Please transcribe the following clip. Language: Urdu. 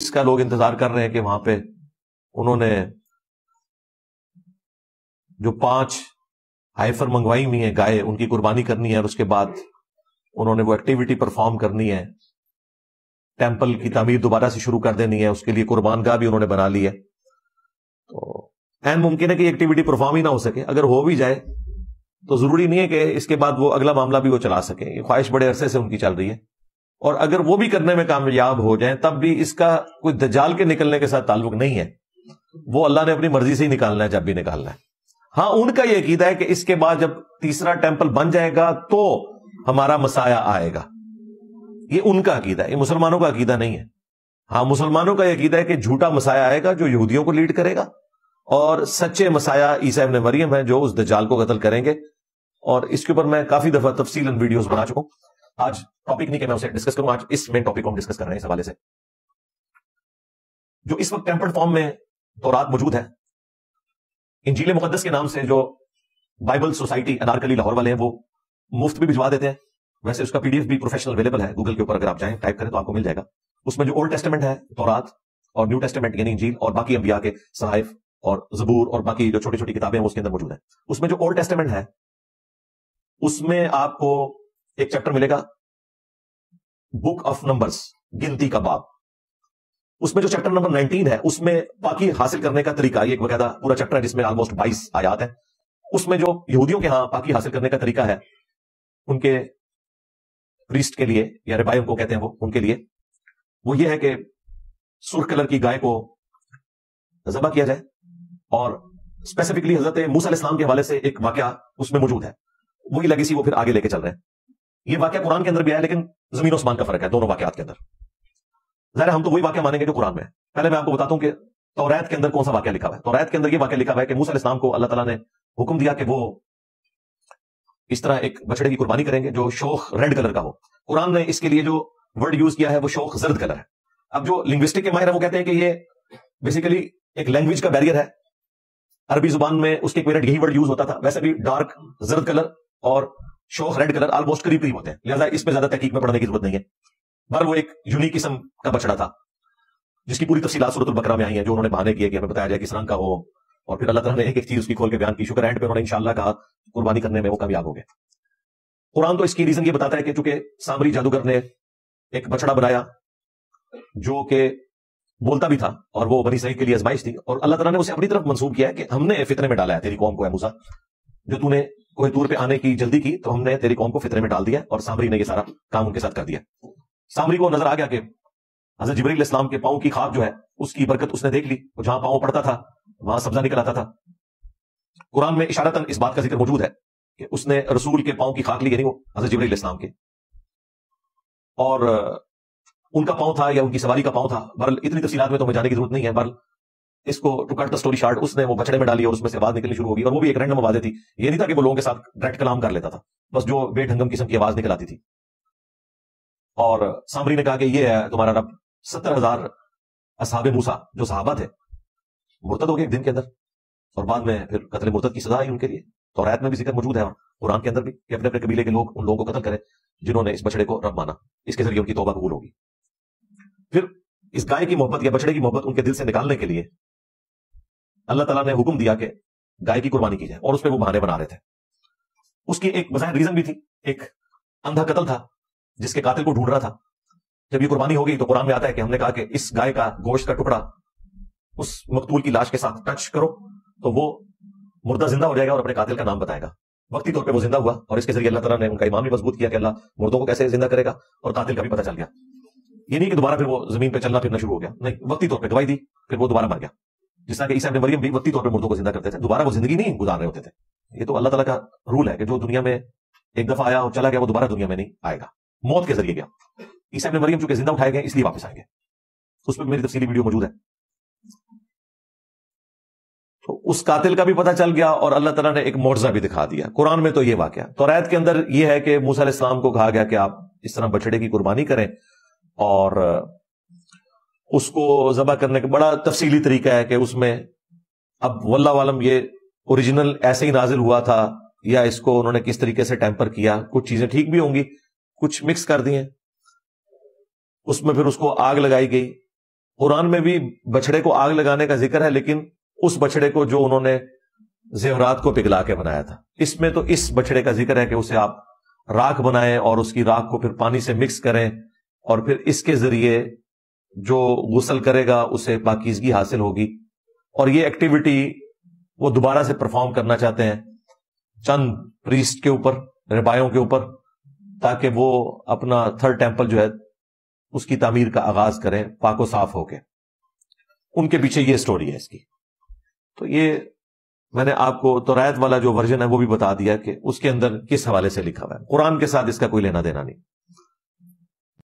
اس کا لوگ انتظار کر رہے ہیں کہ وہاں پہ انہوں نے جو 5 ہائفر منگوائی ہوئی ہیں گائے، ان کی قربانی کرنی ہے، اور اس کے بعد انہوں نے وہ ایکٹیویٹی پرفارم کرنی ہے، ٹیمپل کی تعمیر دوبارہ سے شروع کر دینی ہے، اس کے لیے قربان گاہ بھی انہوں نے بنا لی ہے۔ تو این ممکن ہے کہ یہ ایکٹیویٹی پرفارم ہی نہ ہو سکے، اگر ہو بھی جائے تو ضروری نہیں ہے کہ اس کے بعد وہ اگلا معاملہ بھی وہ چلا سکیں، یہ خواہش بڑے عرصے سے ان کی چل رہی ہے، اور اگر وہ بھی کرنے میں کامیاب ہو جائیں تب بھی اس کا کوئی دجال کے نکلنے کے ساتھ تعلق نہیں ہے، وہ اللہ نے اپنی مرضی سے ہی نکالنا ہے جب بھی نکالنا ہے۔ ہاں، ان کا یہ عقیدہ ہے کہ اس کے بعد جب تیسرا ٹیمپل بن جائے گا تو ہمارا مسایہ آئے گا، یہ ان کا عقیدہ ہے، یہ مسلمانوں کا عقیدہ نہیں ہے۔ ہاں، مسلمانوں کا یہ عقیدہ ہے کہ جھوٹا مسایہ آئے گا جو یہودیوں کو لیڈ کرے گا، اور سچے مسایہ عیسیٰ ابن مریم ہیں جو اس دجال کو قتل کریں گے، اور اس کے اوپر میں کافی دفعہ تفصیلاً ویڈیوز بنا چکا ہوں۔ آج ٹاپک نہیں کہ میں اسے ڈسکس کروں، آج اس مین ٹاپک کو ہم ڈسکس کر رہے ہیں اس حوالے سے۔ جو اس وقت ٹیمپرڈ فارم میں تورات موجود ہے، انجیل مقدس کے نام سے جو بائبل سوسائٹی انارکلی لاہور والے ہیں وہ مفت بھی بھجوا دیتے ہیں، ویسے اس کا پی ڈی ایف بھی پروفیشنل اویلیبل ہے گوگل کے اوپر، اگر آپ چاہیں ٹائپ کریں تو آپ کو مل جائے گا۔ اس میں جو اولڈ ٹیسٹمنٹ ہے تورات، اور نیو ٹیسٹمنٹ یعنی انجیل اور باقی انبیاء کے صحائف اور زبور اور باقی جو چھوٹی چھوٹی کتابیں ہیں وہ اس کے اندر موجود ہیں۔ اس میں جو اولڈ ٹیسٹمنٹ ہے اس میں آپ کو ایک چیپٹر ملے گا بک آف نمبرز، گنتی کا باب۔ اس میں جو چیپٹر نمبر 19 ہے اس میں پاکی حاصل کرنے کا طریقہ، یہ ایک باقاعدہ پورا چیپٹر ہے جس میں آلموسٹ 22 آیات ہیں۔ اس میں جو یہودیوں کے ہاں پاکی حاصل کرنے کا طریقہ ہے، ان کے پریسٹ کے لیے یا ربائی ان کو کہتے ہیں وہ، ان کے لیے وہ یہ ہے کہ سرخ کلر کی گائے کو ذبح کیا جائے، اور اسپیسیفکلی حضرت موسیٰ علیہ السلام کے حوالے سے ایک واقعہ اس میں موجود ہے، وہی لیگیسی وہ پھر آگے لے کے چل رہے ہیں۔ یہ واقعہ قرآن کے اندر بھی ہے لیکن زمین و آسمان کا فرق ہے دونوں واقعات کے اندر۔ ظاہر ہم تو وہی واقعہ مانیں گے جو قرآن میں ہے۔ پہلے میں آپ کو بتاتا ہوں کہ توریت کے اندر کون سا واقعہ لکھا ہوا ہے۔ توریت کے اندر یہ واقعہ لکھا ہوا ہے کہ موسیٰ علیہ السلام کو اللہ تعالیٰ نے حکم دیا کہ وہ اس طرح ایک بچڑے کی قربانی کریں گے جو شوخ ریڈ کلر کا ہو۔ قرآن نے اس کے لیے جو ورڈ یوز کیا ہے وہ شوخ زرد کلر ہے۔ اب جو لنگوسٹک کے ماہر ہیں وہ کہتے ہیں کہ یہ بیسیکلی ایک لینگویج کا بیریئر ہے، عربی زبان میں اس کے ایکویلنٹ یہی ورڈ یوز ہوتا تھا۔ ویسے بھی ڈارک زرد کلر اور شوخ ریڈ کلر آلموسٹ قریب قریب ہوتے ہیں، لہٰذا اس پہ زیادہ تحقیق میں پڑھنے کی ضرورت نہیں ہے۔ پر وہ ایک یونیک قسم کا بچڑا تھا جس کی پوری تفصیلات سورۃ البقرہ میں آئی ہیں، جو انہوں نے بہانے کیے کہ ہمیں بتایا جائے کس رنگ کا ہو، اور پھر اللہ تعالیٰ نے ایک ایک چیز اس کی کھول کے بیان کی۔ شکر اینڈ پہ انہوں نے انشاءاللہ کہا قربانی کرنے میں وہ کامیاب ہو گئے۔ قرآن تو اس کی ریزن یہ بتاتا ہے کہ چونکہ سامری جادوگر نے ایک بچڑا بنایا جو کہ بولتا بھی تھا، اور وہ بنی اسرائیل کے لیے آزمائش تھی، اور اللہ تعالیٰ نے اسے اپنی طرف منسوب کیا ہے کہ ہم نے فتنے میں ڈالا ہے تیری قوم کو، ہے موسیٰ جو تو نے کوہ طور پہ آنے کی جلدی کی تو ہم نے تیری قوم کو فتنے میں ڈال دیا، اور سامری نے یہ سارا کام ان کے ساتھ کر دیا۔ سامری کو نظر آ گیا کہ حضرت جبرائیل علیہ السلام کے پاؤں کی خاک جو ہے اس کی برکت اس نے دیکھ لی، اور جہاں پاؤں پڑتا تھا وہاں سبزہ نکل آتا تھا۔ قرآن میں اشارتاً اس بات کا ذکر موجود ہے کہ اس نے رسول کے پاؤں کی خاک لی، یعنی وہ حضرت جبرائیل علیہ السلام کے، اور ان کا پاؤں تھا یا ان کی سواری کا پاؤں تھا۔ بہرحال اتنی تفصیلات میں تو ہمیں جانے کی ضرورت نہیں ہے، بہرحال اس کو to cut the story short, اس نے وہ بچڑے میں ڈالی اور اس میں سے آواز نکلنی شروع ہو گئی، اور وہ بھی ایک رینڈم آوازیں تھی، یہ نہیں تھا کہ وہ لوگوں کے ساتھ ڈائریکٹ کلام کر لیتا تھا، بس جو بے ڈھنگم قسم کی آواز نکل آتی تھی۔ اور سامری نے کہا کہ یہ ہے تمہارا رب۔ 70,000 اصحاب موسیٰ جو صحابہ تھے مرتد ہو گئے ایک دن کے اندر، اور بعد میں پھر قتل مرتد کی سزا آئی ان کے لیے۔ توریت میں بھی ذکر موجود ہے اور قرآن کے اندر بھی کہ اپنے اپنے قبیلے کے لوگ ان لوگوں کو قتل کریں جنہوں نے اس بچڑے کو رب مانا، اس کے ذریعے ان کی توبہ قبول ہوگی۔ پھر اس گائے کی محبت یا بچڑے کی محبت ان کے دل سے نکالنے کے لیے اللہ تعالیٰ نے حکم دیا کہ گائے کی قربانی کی جائے، اور اس پہ وہ بہانے بنا رہے تھے۔ اس کی ایک بظاہر ریزن بھی تھی، ایک اندھا قتل تھا جس کے قاتل کو ڈھونڈ رہا تھا۔ جب یہ قربانی ہو گئی تو قرآن میں آتا ہے کہ ہم نے کہا کہ اس گائے کا گوشت کا ٹکڑا اس مقتول کی لاش کے ساتھ ٹچ کرو تو وہ مردہ زندہ ہو جائے گا اور اپنے قاتل کا نام بتائے گا۔ وقتی طور پہ وہ زندہ ہوا، اور اس کے ذریعے اللہ تعالیٰ نے ان کا ایمان بھی مضبوط کیا کہ اللہ مردوں کو کیسے زندہ کرے گا، اور قاتل کا بھی پتہ چل گیا۔ یہ نہیں کہ دوبارہ پھر وہ زمین پہ چلنا پھرنا شروع ہو گیا، نہیں، وقتی طور پہ گواہی دی، پھر وہ دوبارہ مر گیا۔ جس طرح کہ عیسیٰ ابن مریم بھی وقتی طور پہ مردوں کو زندہ کرتے تھے، دوبارہ وہ زندگی نہیں گزار رہے ہوتے تھے۔ یہ تو اللہ تعالیٰ کا رول ہے کہ جو دنیا میں ایک دفعہ آیا اور چلا گیا وہ دوبارہ دنیا میں نہیں آئے گا، موت کے ذریعے گیا۔ عیسیٰ ابن مریم چونکہ زندہ اٹھائے گئے اس لیے واپس آئیں گے، اس پہ میری تفصیلی ویڈیو موجود ہے۔ تو اس قاتل کا بھی پتہ چل گیا، اور اللہ تعالیٰ نے ایک معجزہ بھی دکھا دیا۔ قرآن میں تو یہ واقعہ، توریت کے اندر یہ ہے کہ موسیٰ علیہ السلام کو کہا گیا کہ آپ اس طرح بچڑے کی قربانی کریں، اور اس کو ذبح کرنے کا بڑا تفصیلی طریقہ ہے کہ اس میں اب واللہ عالم یہ اوریجنل ایسے ہی نازل ہوا تھا یا اس کو انہوں نے کس طریقے سے ٹیمپر کیا، کچھ چیزیں ٹھیک بھی ہوں گی، کچھ مکس کر دی ہیں۔ اس میں پھر اس کو آگ لگائی گئی، قرآن میں بھی بچڑے کو آگ لگانے کا ذکر ہے، لیکن اس بچڑے کو جو انہوں نے زیورات کو پگھلا کے بنایا تھا. اس میں تو اس بچڑے کا ذکر ہے کہ اسے آپ راکھ بنائیں اور اس کی راکھ کو پھر پانی سے مکس کریں اور پھر اس کے ذریعے جو غسل کرے گا اسے پاکیزگی حاصل ہوگی. اور یہ ایکٹیویٹی وہ دوبارہ سے پرفارم کرنا چاہتے ہیں چند پریسٹ کے اوپر، ربایوں کے اوپر، تاکہ وہ اپنا تھرڈ ٹیمپل جو ہے اس کی تعمیر کا آغاز کریں پاک و صاف ہو کے. ان کے پیچھے یہ سٹوری ہے اس کی. تو یہ میں نے آپ کو توریت والا جو ورژن ہے وہ بھی بتا دیا کہ اس کے اندر کس حوالے سے لکھا ہوا ہے. قرآن کے ساتھ اس کا کوئی لینا دینا نہیں.